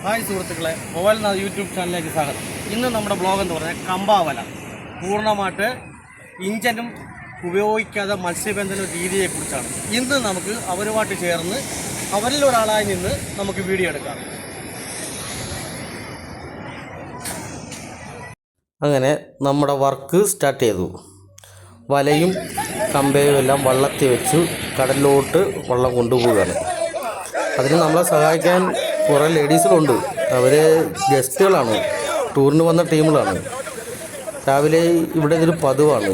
Hi സുഹൃത്തുക്കളെ, mobile YouTube ചാനലിലേക്ക് സ്വാഗതം. ഇന്ന് നമ്മുടെ ബ്ലോഗ് എന്ന് പറഞ്ഞാൽ കമ്പാവല, പൂർണ്ണമായിട്ട് ഇഞ്ചനും ഉപയോഗിക്കാതെ മത്സ്യബന്ധന രീതിയെക്കുറിച്ചാണ്. ഇന്ന് നമുക്ക് അവരുമായിട്ട് ചേർന്ന് അവരിൽ ഒരാളായി നിന്ന് നമുക്ക് വീഡിയോ എടുക്കാം. അങ്ങനെ നമ്മുടെ വർക്ക് സ്റ്റാർട്ട് ചെയ്തു. വലയും കമ്പയും എല്ലാം വള്ളത്തിൽ വെച്ച് കടലിലോട്ട് വള്ളം കൊണ്ടുപോവുകയാണ്. അതിന് നമ്മളെ സഹായിക്കാൻ കുറേ ലേഡീസുകളുണ്ട്. അവർ ഗസ്റ്റുകളാണ്, ടൂറിന് വന്ന ടീമുകളാണ്. രാവിലെ ഇവിടെ ഇതൊരു പതിവാണ്.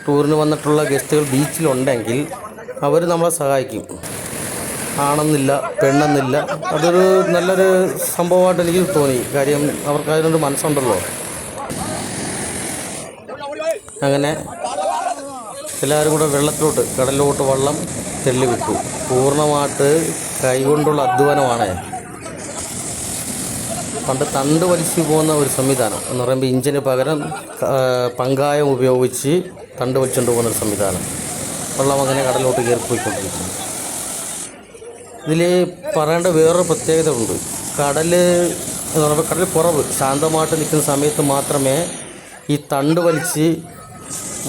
ടൂറിന് വന്നിട്ടുള്ള ഗസ്റ്റുകൾ ബീച്ചിലുണ്ടെങ്കിൽ അവർ നമ്മളെ സഹായിക്കും. ആണെന്നില്ല പെണ്ണെന്നില്ല, അതൊരു നല്ലൊരു സംഭവമായിട്ട് എനിക്ക് തോന്നി. കാര്യം അവർക്ക് അതിനൊരു മനസ്സുണ്ടല്ലോ. അങ്ങനെ എല്ലാവരും കൂടെ വെള്ളത്തിലോട്ട് കടലിലോട്ട് വള്ളം തെള്ളിവിട്ടു. പൂർണ്ണമായിട്ട് കൈകൊണ്ടുള്ള അധ്വാനമാണ്. പണ്ട് തണ്ട് വലിച്ചു പോകുന്ന ഒരു സംവിധാനം എന്ന് പറയുമ്പോൾ ഇഞ്ചിന് പകരം പങ്കായം ഉപയോഗിച്ച് തണ്ട് വലിച്ചുകൊണ്ട് പോകുന്നൊരു സംവിധാനം. വെള്ളം അങ്ങനെ കടലിലോട്ട് കയറിപ്പോയിക്കൊണ്ടിരിക്കുന്നു. ഇതിൽ പറയേണ്ട വേറൊരു പ്രത്യേകത ഉണ്ട്. കടൽ എന്ന് പറയുമ്പോൾ കടൽ കുറവ് ശാന്തമായിട്ട് നിൽക്കുന്ന സമയത്ത് മാത്രമേ ഈ തണ്ട് വലിച്ച്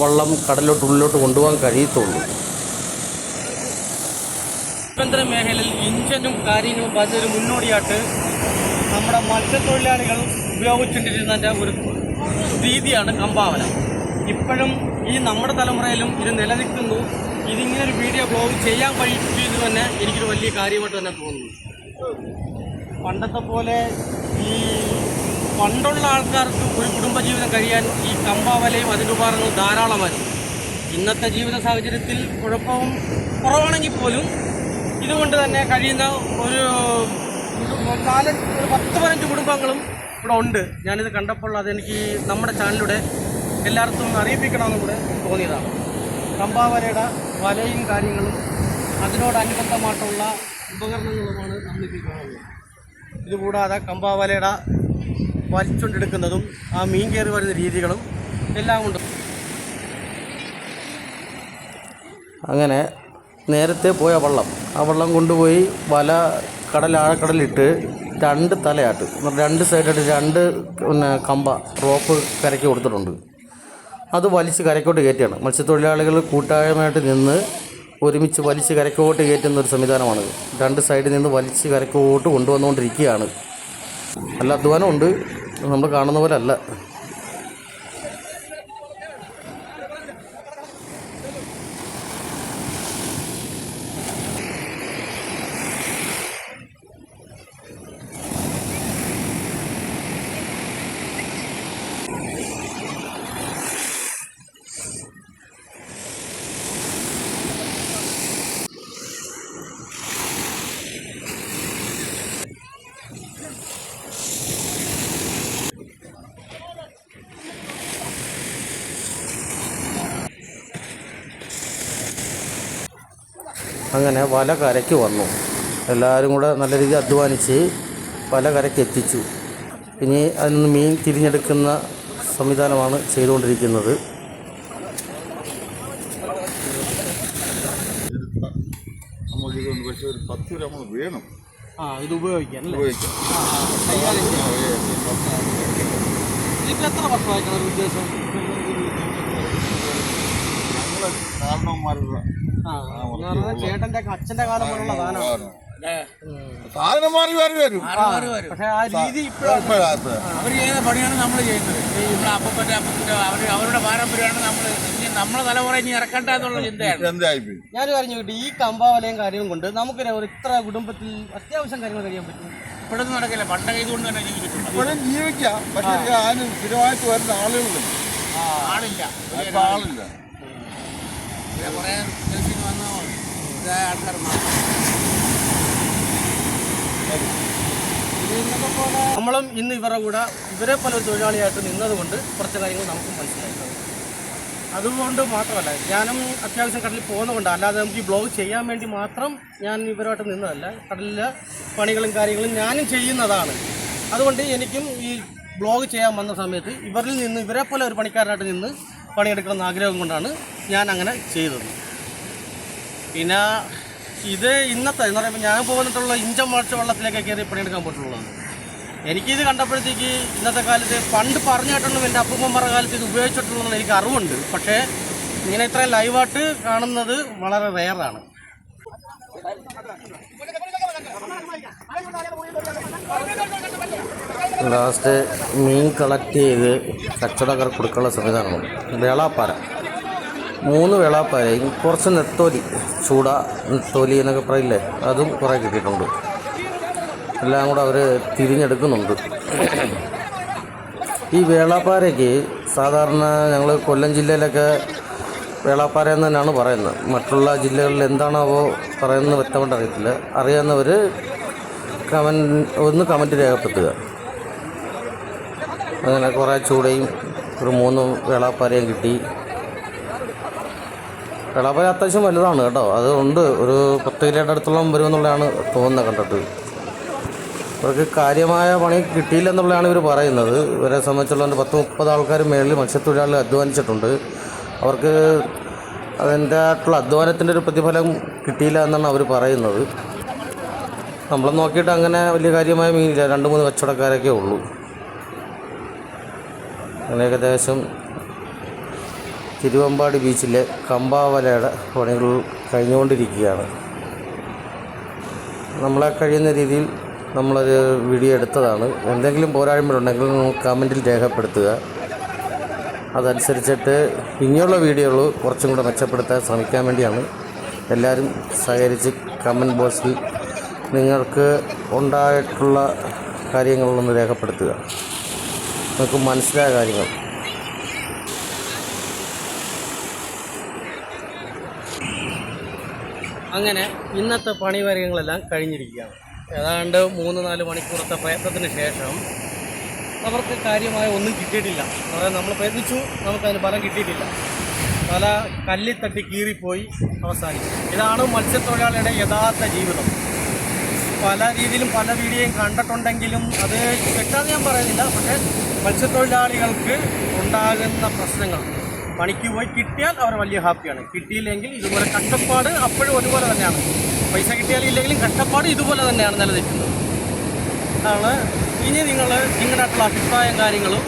വള്ളം കടലിലോട്ട് ഉള്ളിലോട്ട് കൊണ്ടുപോകാൻ കഴിയത്തുള്ളൂ. ആഭ്യന്തര മേഖലയിൽ ഇഞ്ചനും കാര്യങ്ങളും അതിനൊരു മുന്നോടിയായിട്ട് നമ്മുടെ മത്സ്യത്തൊഴിലാളികൾ ഉപയോഗിച്ചുകൊണ്ടിരുന്നതിൻ്റെ ഒരു രീതിയാണ് കമ്പാവല. ഇപ്പോഴും ഈ നമ്മുടെ തലമുറയിലും ഇത് നിലനിൽക്കുന്നു. ഇതിങ്ങനൊരു വീഡിയോ ബ്ലോഗ് ചെയ്യാൻ കഴിയുന്നത് തന്നെ എനിക്കൊരു വലിയ കാര്യമായിട്ട് തന്നെ തോന്നുന്നു. പണ്ടത്തെ പോലെ ഈ പണ്ടുള്ള ആൾക്കാർക്ക് ഒരു കുടുംബജീവിതം കഴിയാൻ ഈ കമ്പാവലയും അതിൻ്റെ ഉപകരണങ്ങളും ധാരാളമായിരുന്നു. ഇന്നത്തെ ജീവിത സാഹചര്യത്തിൽ കുഴപ്പവും കുറവാണെങ്കിൽ പോലും ഇതുകൊണ്ട് തന്നെ കഴിയുന്ന ഒരു 10-15 കുടുംബങ്ങളും ഇവിടെ ഉണ്ട്. ഞാനിത് കണ്ടപ്പോൾ അതെനിക്ക് നമ്മുടെ ചാനലിലൂടെ എല്ലാവർക്കും അറിയിപ്പിക്കണമെന്നും കൂടെ തോന്നിയതാണ്. കമ്പാവലയുടെ വലയും കാര്യങ്ങളും അതിനോടനുബന്ധമായിട്ടുള്ള ഉപകരണങ്ങളുമാണ് നമ്മളിപ്പോൾ കാണുന്നത്. ഇതുകൂടാതെ കമ്പാവലയുടെ വലിച്ചുകൊണ്ടെടുക്കുന്നതും ആ മീൻ കയറി വരുന്ന രീതികളും എല്ലാം ഉണ്ട്. അങ്ങനെ നേരത്തെ പോയ വള്ളം, ആ വള്ളം കൊണ്ടുപോയി വല ആഴക്കടലിട്ട് 2 തലയാട്ട്, 2 സൈഡായിട്ട് 2 കമ്പ റോപ്പ് കരയ്ക്ക് കൊടുത്തിട്ടുണ്ട്. അത് വലിച്ച് കരയ്ക്കോട്ട് കയറ്റിയാണ്. മത്സ്യത്തൊഴിലാളികൾ കൂട്ടായ്മയായിട്ട് നിന്ന് ഒരുമിച്ച് വലിച്ച് കരയ്ക്കോട്ട് കയറ്റുന്ന ഒരു സംവിധാനമാണ്. 2 സൈഡിൽ നിന്ന് വലിച്ച് കരയ്ക്കോട്ട് കൊണ്ടുവന്നുകൊണ്ടിരിക്കുകയാണ്. നല്ല അധ്വാനമുണ്ട്, നമ്മൾ കാണുന്ന പോലെ അല്ല. അങ്ങനെ വല കരയ്ക്ക് വന്നു. എല്ലാവരും കൂടെ നല്ല രീതിയിൽ അധ്വാനിച്ച് വല കരയ്ക്ക് എത്തിച്ചു. ഇനി അതിൽ നിന്ന് മീൻ തിരിഞ്ഞെടുക്കുന്ന സംവിധാനമാണ് ചെയ്തുകൊണ്ടിരിക്കുന്നത്. പക്ഷേ ഒരു 10 രൂപ നമ്മൾ വേണം. ഇത് ഉപയോഗിക്കാൻ ഇതിപ്പോൾ എത്ര വർഷമായിട്ടാണ് ഒരു ഉദ്ദേശം? ഞങ്ങളെ കാരണവന്മാരുടെ ചേട്ടൻ്റെ അച്ഛൻ്റെ കാലം പോലുള്ള സാധനമാണ്. സാധനം മാറി മാറി വരും. പക്ഷേ ആ രീതി അവർ ചെയ്യുന്ന പണിയാണ് നമ്മൾ ചെയ്യുന്നത്. ഇവിടെ അപ്പൻ്റെ അവരുടെ പാരമ്പര്യമാണ് നമ്മളെ തലമുറ ഇനി ഇറക്കണ്ട എന്നുള്ള ചിന്തയാണ്. ഞാൻ കാര്യം കിട്ടി. ഈ കമ്പാവലയും കാര്യവും കൊണ്ട് നമുക്ക് ഒരു ഇത്ര കുടുംബത്തിൽ അത്യാവശ്യം കാര്യങ്ങൾ കഴിയാൻ പറ്റും. ഇപ്പോഴൊന്നും നടക്കില്ല. പണ്ടൊക്കെ ഇതുകൊണ്ട് തന്നെ ജീവിച്ചിട്ടുണ്ട്. ഇപ്പോഴും ജീവിക്കാം, പക്ഷേ അതിന് സ്ഥിരമായിട്ട് വരുന്ന ആളുകളില്ല. ആളില്ല. കുറേ ഗൾഫിൽ വന്ന ഇതായ ആൾക്കാർ നമ്മളും ഇന്ന് ഇവരുടെ കൂടെ ഇവരെ പോലെ ഒരു തൊഴിലാളിയായിട്ട് നിന്നതുകൊണ്ട് കുറച്ച് കാര്യങ്ങൾ നമുക്കും മനസ്സിലായി. അതുകൊണ്ട് മാത്രമല്ല, ഞാനും അത്യാവശ്യം കടലിൽ പോകുന്നതുകൊണ്ട്, അല്ലാതെ നമുക്ക് ഈ ബ്ലോഗ് ചെയ്യാൻ വേണ്ടി മാത്രം ഞാൻ ഇവരുമായിട്ട് നിന്നതല്ല. കടലിലെ പണികളും കാര്യങ്ങളും ഞാനും ചെയ്യുന്നതാണ്. അതുകൊണ്ട് എനിക്കും ഈ ബ്ലോഗ് ചെയ്യാൻ വന്ന സമയത്ത് ഇവരിൽ നിന്ന് ഇവരെ പോലെ ഒരു പണിക്കാരനായിട്ട് നിന്ന് പണിയെടുക്കണമെന്ന് ആഗ്രഹം കൊണ്ടാണ് ഞാൻ അങ്ങനെ ചെയ്തത്. പിന്നെ ഇത് ഇന്നത്തെ എന്ന് പറയുമ്പോൾ ഞാൻ പോന്നിട്ടുള്ള ഇഞ്ചം വാഴ്ച വെള്ളത്തിലേക്ക് കയറി പണിയെടുക്കാൻ പോയിട്ടുള്ളതാണ്. എനിക്കിത് കണ്ടപ്പോഴത്തേക്ക് ഇന്നത്തെ കാലത്ത് പണ്ട് പറഞ്ഞിട്ടുണ്ടെങ്കിൽ എൻ്റെ അപ്പൂപ്പന്മാരുടെ കാലത്ത് ഇത് ഉപയോഗിച്ചിട്ടുള്ളതെന്ന് എനിക്ക് അറിവുണ്ട്. പക്ഷേ ഇങ്ങനെ ഇത്രയും ലൈവായിട്ട് കാണുന്നത് വളരെ റെയറാണ്. ലാസ്റ്റ് മീൻ കളക്ട് ചെയ്ത് കച്ചവടക്കാർക്ക് കൊടുക്കാനുള്ള സംവിധാനമാണ്. വേളാപ്പാര 3 വേളാപ്പാരയും കുറച്ച് നെത്തോലി, ചൂട നെത്തോലി എന്നൊക്കെ പറയില്ലേ, അതും കുറേ കിട്ടിയിട്ടുണ്ട്. എല്ലാം കൂടെ അവർ തിരിഞ്ഞെടുക്കുന്നുണ്ട്. ഈ വേളാപ്പാരയ്ക്ക് സാധാരണ ഞങ്ങൾ കൊല്ലം ജില്ലയിലൊക്കെ വേളാപ്പാര എന്ന് തന്നെയാണ് പറയുന്നത്. മറ്റുള്ള ജില്ലകളിൽ എന്താണാവോ പറയുന്നത് വ്യക്തമായിട്ട് അറിയത്തില്ല. അറിയാവുന്നവർ കമൻറ്റ് രേഖപ്പെടുത്തുക. അങ്ങനെ കുറേ ചൂടയും ഒരു 3 വേളാപ്പാരയും കിട്ടി. വേളാപ്പാര അത്യാവശ്യം വലുതാണ് കേട്ടോ. അതുകൊണ്ട് ഒരു 10 കിലോയുടെ അടുത്തോളം വരുമെന്നുള്ളതാണ് തോന്നുന്നത് കണ്ടിട്ട്. അവർക്ക് കാര്യമായ പണി കിട്ടിയില്ലെന്നുള്ളതാണ് ഇവർ പറയുന്നത്. ഇവരെ സംബന്ധിച്ചുള്ള 10-30 ആൾക്കാർ മേളിൽ മത്സ്യത്തൊഴിലാളികൾ അധ്വാനിച്ചിട്ടുണ്ട്. അവർക്ക് അതിൻ്റെ ആയിട്ടുള്ള അധ്വാനത്തിൻ്റെ ഒരു പ്രതിഫലം കിട്ടിയില്ല എന്നാണ് അവർ പറയുന്നത്. നമ്മൾ നോക്കിയിട്ട് അങ്ങനെ വലിയ കാര്യമായ മീനില്ല, 2-3 കച്ചവടക്കാരൊക്കെ ഉള്ളൂ. അങ്ങനെ ഏകദേശം തിരുവമ്പാടി ബീച്ചിലെ കമ്പാവലയുടെ പണികൾ കഴിഞ്ഞുകൊണ്ടിരിക്കുകയാണ്. നമ്മളെ കഴിയുന്ന രീതിയിൽ നമ്മളൊരു വീഡിയോ എടുത്തതാണ്. എന്തെങ്കിലും പോരായ്മയുണ്ടെങ്കിൽ കമൻറ്റിൽ രേഖപ്പെടുത്തുക. അതനുസരിച്ചിട്ട് ഇനിയുള്ള വീഡിയോകൾ കുറച്ചും കൂടെ മെച്ചപ്പെടുത്താൻ ശ്രമിക്കാൻ വേണ്ടിയാണ്. എല്ലാവരും സഹകരിച്ച് കമൻറ്റ് ബോക്സിൽ നിങ്ങൾക്ക് ഉണ്ടായിട്ടുള്ള കാര്യങ്ങളൊന്ന് രേഖപ്പെടുത്തുക. നിങ്ങൾക്ക് മനസ്സിലായ കാര്യങ്ങൾ. അങ്ങനെ ഇന്നത്തെ പണികാര്യങ്ങളെല്ലാം കഴിഞ്ഞിരിക്കുകയാണ്. ഏതാണ്ട് 3-4 മണിക്കൂറത്തെ പ്രയത്നത്തിന് ശേഷം അവർക്ക് കാര്യമായ ഒന്നും കിട്ടിയിട്ടില്ല. അതായത് നമ്മൾ പ്രയത്നിച്ചു, നമുക്കതിന് ഫലം കിട്ടിയിട്ടില്ല. പല കല്ലിൽ തട്ടി കീറിപ്പോയി അവസാനിച്ചു. ഇതാണ് മത്സ്യത്തൊഴിലാളിയുടെ യഥാർത്ഥ ജീവിതം. പല രീതിയിലും പല വീഡിയോയും കണ്ടിട്ടുണ്ടെങ്കിലും അത് തെറ്റാന്ന് ഞാൻ പറയുന്നില്ല. പക്ഷേ മത്സ്യത്തൊഴിലാളികൾക്ക് ഉണ്ടാകുന്ന പ്രശ്നങ്ങൾ, പണിക്ക് പോയി കിട്ടിയാൽ അവർ വലിയ ഹാപ്പിയാണ്, കിട്ടിയില്ലെങ്കിൽ ഇതുപോലെ കഷ്ടപ്പാട് അപ്പോഴും ഒരുപോലെ തന്നെയാണ്. പൈസ കിട്ടിയാലും ഇല്ലെങ്കിലും കഷ്ടപ്പാട് ഇതുപോലെ തന്നെയാണ് നിലനിൽക്കുന്നത്. അതാണ്. ഇനി നിങ്ങൾ നിങ്ങളുടെ അഭിപ്രായം കാര്യങ്ങളും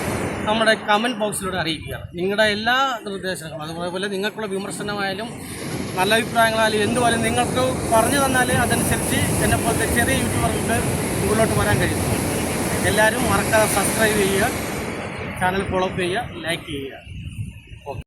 നമ്മുടെ കമൻറ്റ് ബോക്സിലൂടെ അറിയിക്കുക. നിങ്ങളുടെ എല്ലാ നിർദ്ദേശങ്ങളും, അതുപോലെ നിങ്ങൾക്കുള്ള വിമർശനമായാലും നല്ല അഭിപ്രായങ്ങളായാലും എന്തുമായാലും നിങ്ങൾക്ക് പറഞ്ഞു തന്നാൽ അതനുസരിച്ച് എന്നെപ്പോലത്തെ ചെറിയ യൂട്യൂബർക്ക് മുകളിലോട്ട് വരാൻ കഴിയും. എല്ലാവരും മറക്കാതെ സബ്സ്ക്രൈബ് ചെയ്യുക, ചാനൽ ഫോളോ ചെയ്യുക, ലൈക്ക് ചെയ്യുക.